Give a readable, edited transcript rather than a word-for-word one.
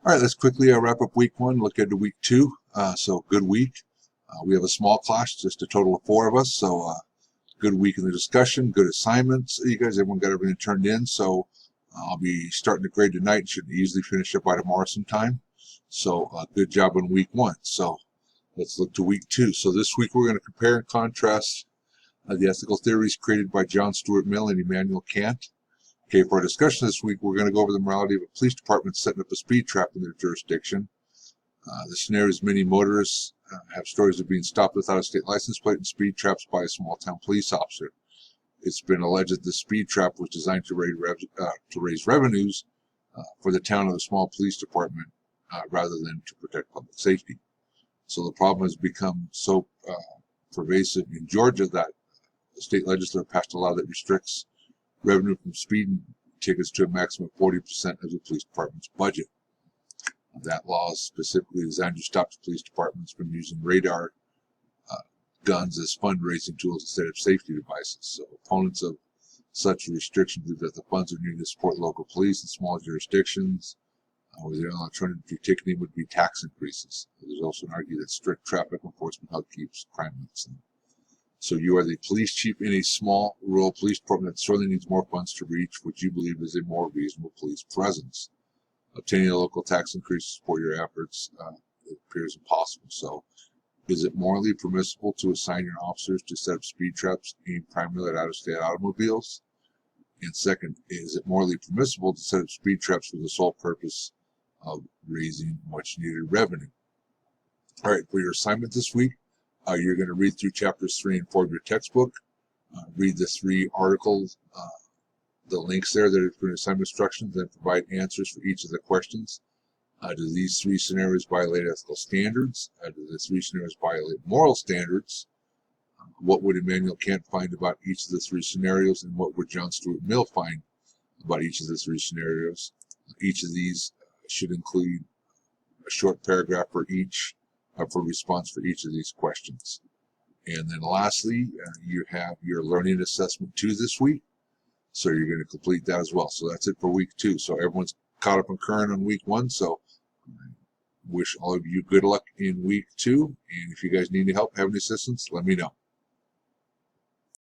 All right, let's quickly wrap up week one, look into week two. So good week. We have a small class, just a total of 4 of us. So good week in the discussion, good assignments. You guys, everyone got everything turned in. So I'll be starting to grade tonight. Should easily finish up by tomorrow sometime. So good job on week one. So let's look to week two. So this week we're going to compare and contrast the ethical theories created by John Stuart Mill and Immanuel Kant. Okay, for our discussion this week, we're going to go over the morality of a police department setting up a speed trap in their jurisdiction. The scenario is many motorists have stories of being stopped without a state license plate and speed traps by a small-town police officer. It's been alleged that the speed trap was designed to raise revenues for the town of a small police department rather than to protect public safety. So the problem has become so pervasive in Georgia that the state legislature passed a law that restricts revenue from speeding tickets to a maximum of 40% of the police department's budget. That law is specifically designed to stop the police departments from using radar guns as fundraising tools instead of safety devices. So opponents of such a restriction believe that the funds are needed to support local police in small jurisdictions, where the only alternative to ticketing would be tax increases. There's also an argument that strict traffic enforcement help keeps crime limits. So you are the police chief in a small rural police department that sorely needs more funds to reach what you believe is a more reasonable police presence. Obtaining a local tax increase to support your efforts it appears impossible. So is it morally permissible to assign your officers to set up speed traps aimed primarily at out-of-state automobiles? And second, is it morally permissible to set up speed traps for the sole purpose of raising much needed revenue? All right, for your assignment this week, you're going to read through chapters 3 and 4 of your textbook, read the 3 articles, the links there that are for assignment instructions, then provide answers for each of the questions. Do these 3 scenarios violate ethical standards? Do the 3 scenarios violate moral standards? What would Immanuel Kant find about each of the 3 scenarios, and what would John Stuart Mill find about each of the 3 scenarios? Each of these should include a short paragraph for each, for response for each of these questions. And then lastly, you have your learning assessment 2 this week. So you're going to complete that as well. So that's it for week 2. So everyone's caught up and current on week 1. So I wish all of you good luck in week 2. And if you guys need any help, have any assistance, let me know.